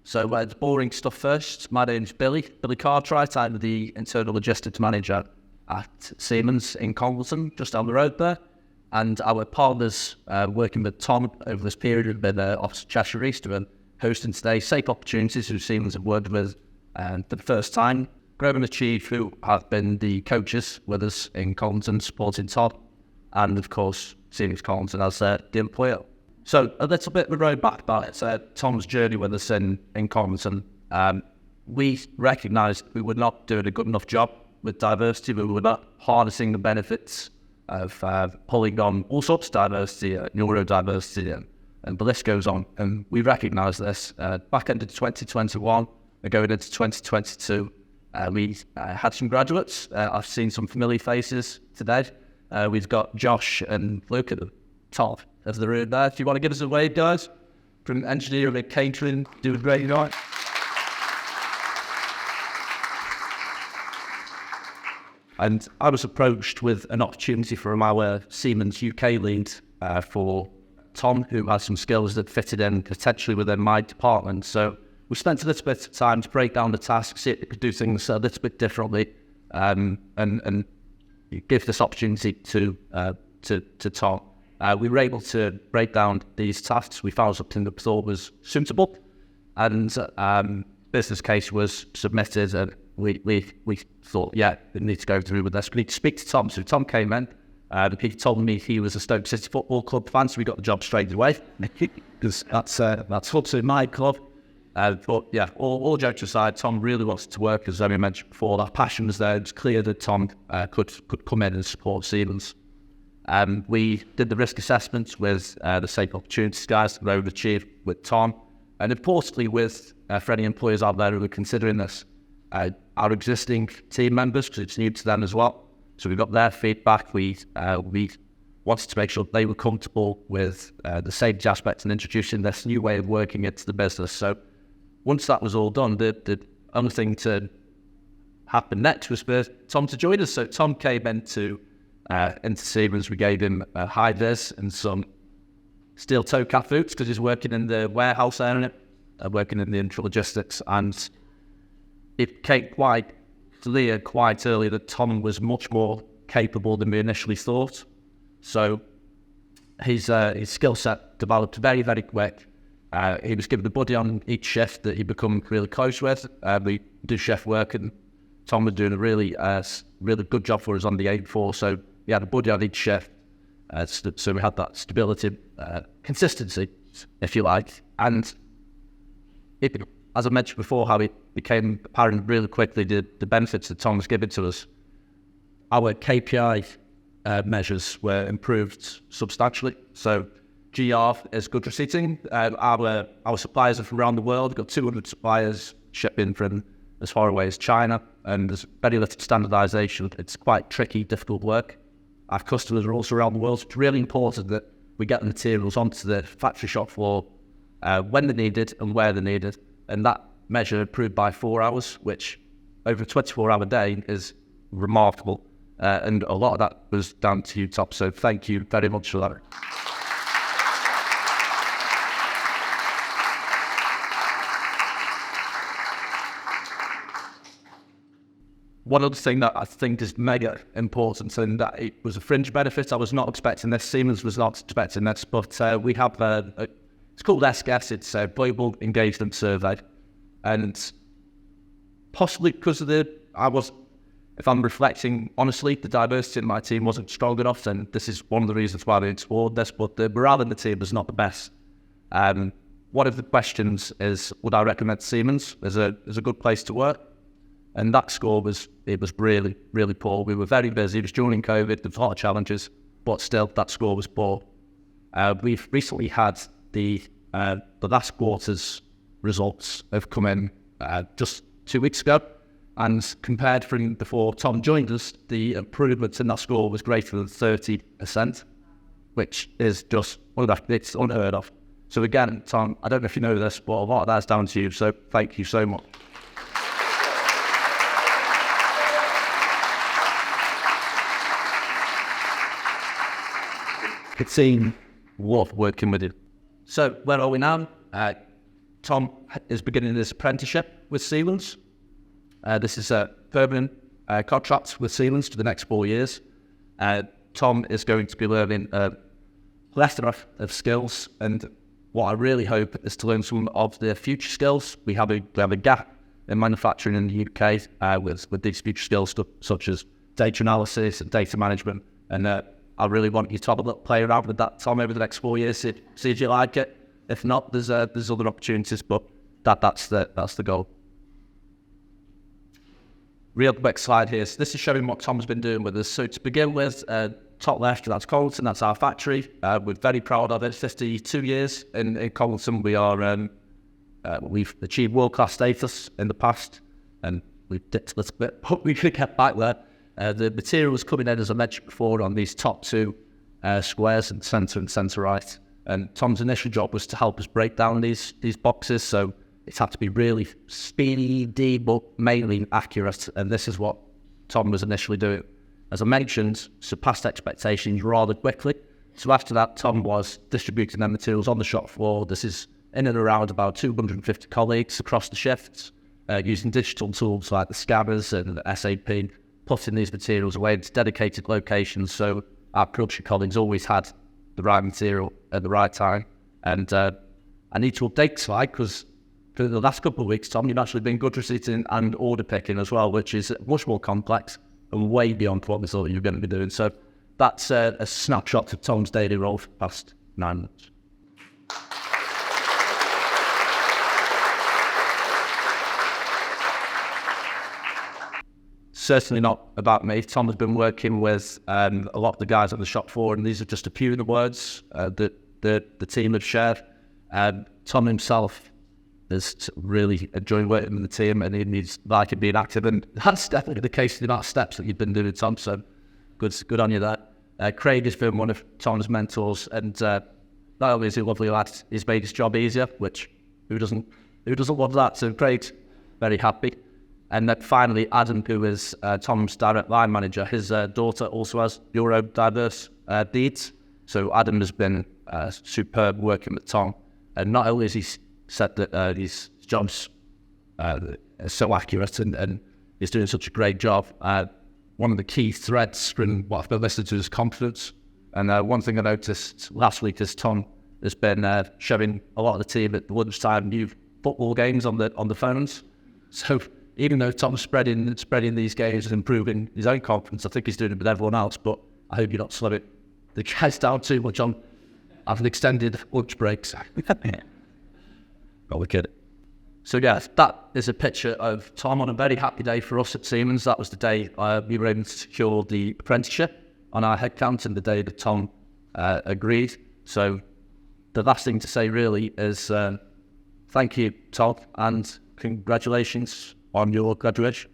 So the boring stuff first. My name's Billy Cartwright. I'm the internal logistics manager at Siemens in Congleton, just down the road there. And our partners working with Tom over this period have been Officer Cheshire East and hosting today Safe Opportunities, who Siemens have worked with for the first time. Graham and Achieve, who have been the coaches with us in Congleton, supporting Tom. And of course, Siemens Congleton as the employer. So a little bit of a road back about it. Tom's journey with us in Congleton. We recognised we were not doing a good enough job with diversity. We were not harnessing the benefits of pulling on all sorts of diversity, neurodiversity, and the list goes on. And we recognised this back into 2021 and going into 2022. We had some graduates. I've seen some familiar faces today. We've got Josh and Luke at the top of the room there. If you want to give us a wave, guys, from engineering and catering, doing great, right? And I was approached with an opportunity from our Siemens UK lead for Tom, who has some skills that fitted in potentially within my department. So we spent a little bit of time to break down the tasks, see if we could do things a little bit differently, and give this opportunity to Tom. We were able to break down these tasks. We found something that we thought was suitable, and business case was submitted, and we thought, yeah, we need to go through with this. We need to speak to Tom. So Tom came in. He told me he was a Stoke City Football Club fan, so we got the job straight away, because that's also my club. But yeah, all jokes aside, Tom really wanted to work, as I mentioned before. That passion was there. It's clear that Tom could come in and support Siemens. We did the risk assessments with the Safe Opportunities guys that were achieved with Tom, and importantly with for any employers out there who are considering this, our existing team members, because it's new to them as well. So we got their feedback. We wanted to make sure they were comfortable with the safety aspects and introducing this new way of working into the business. So once that was all done, the only thing to happen next was for Tom to join us. So Tom came into Siemens. We gave him a high vis and some steel toe cap boots because he's working in the warehouse area, working in the intralogistics, and it became quite clear quite early that Tom was much more capable than we initially thought. So his skill set developed very, very quick. He was given a buddy on each shift that he become really close with. We do shift work, and Tom was doing a really good job for us on the 8-4. So we had a buddy on each shift, so we had that stability, consistency, if you like. And as I mentioned before, how it became apparent really quickly the benefits that Tom was giving to us. Our KPI measures were improved substantially. So GR is good receipting. Our suppliers are from around the world. We've got 200 suppliers shipping from as far away as China, and there's very little standardization. It's quite tricky, difficult work. Our customers are also around the world. So it's really important that we get the materials onto the factory shop floor when they're needed and where they're needed. And that measure improved by 4 hours, which over a 24-hour day is remarkable. And a lot of that was down to you, Tom. So thank you very much for that. One other thing that I think is mega important, and that it was a fringe benefit. I was not expecting this. Siemens was not expecting this, but we have it's called SGS. It's a Global Engagement Survey, and possibly because of if I'm reflecting honestly, the diversity in my team wasn't strong enough, and this is one of the reasons why we explored this. But the morale in the team was not the best. One of the questions is, would I recommend Siemens as a good place to work? And that score was really, really poor. We were very busy. It was during COVID. There was a lot of challenges, but still, that score was poor. We've recently had the last quarter's results have come in just 2 weeks ago, and compared from before Tom joined us, the improvement in that score was greater than 30%, which is just it's unheard of. So again, Tom, I don't know if you know this, but a lot of that's down to you. So thank you so much. The team love working with you. So where are we now? Tom is beginning his apprenticeship with Siemens. This is a permanent contract with Siemens for the next 4 years. Tom is going to be learning a plethora of skills, and what I really hope is to learn some of the future skills. We have a gap in manufacturing in the UK with these future skills such as data analysis and data management, and I really want you to have a little play around with that, Tom, over the next 4 years. See if you like it. If not, there's other opportunities, but that's the goal. Real quick slide here. So this is showing what Tom's been doing with us. So to begin with, top left, that's Colton, that's our factory. We're very proud of it. 52 years in Colton. We've achieved world-class status in the past, and we've dipped a little bit, but we're going to get back there. The materials coming in, as I mentioned before, on these top two squares in centre and centre right. And Tom's initial job was to help us break down these boxes, so it had to be really speedy, but mainly accurate. And this is what Tom was initially doing. As I mentioned, surpassed expectations rather quickly. So after that, Tom was distributing their materials on the shop floor. This is in and around about 250 colleagues across the shifts, using digital tools like the scanners and the SAP, putting these materials away into dedicated locations. So our production colleagues always had the right material at the right time. And I need to update the slide because for the last couple of weeks, Tom, you've actually been goods receipting and order picking as well, which is much more complex and way beyond what we thought you were going to be doing. So that's a snapshot of Tom's daily role for the past 9 months. Certainly not about me. Tom has been working with a lot of the guys on the shop floor, and these are just a few of the words that the team have shared. Tom himself is really enjoying working with the team, and he's liking being active, and that's definitely the case with the amount of steps that you've been doing, Tom, so good on you there. Craig has been one of Tom's mentors, and not only is he a lovely lad, he's made his job easier, which who doesn't love that? So Craig's very happy. And then finally, Adam, who is Tom's direct line manager, his daughter also has neurodiverse needs. So Adam has been superb working with Tom. And not only has he said that his job's so accurate and he's doing such a great job, one of the key threads from what I've been listening to is confidence. And one thing I noticed last week is Tom has been showing a lot of the team at lunchtime new football games on the phones. So even though Tom's spreading these games and improving his own confidence, I think he's doing it with everyone else, but I hope you're not slowing the guys down too much on having extended lunch breaks. Got to kid. So yeah, that is a picture of Tom on a very happy day for us at Siemens. That was the day we were able to secure the apprenticeship on our headcount and the day that Tom agreed. So the last thing to say really is thank you, Tom, and congratulations on your graduation.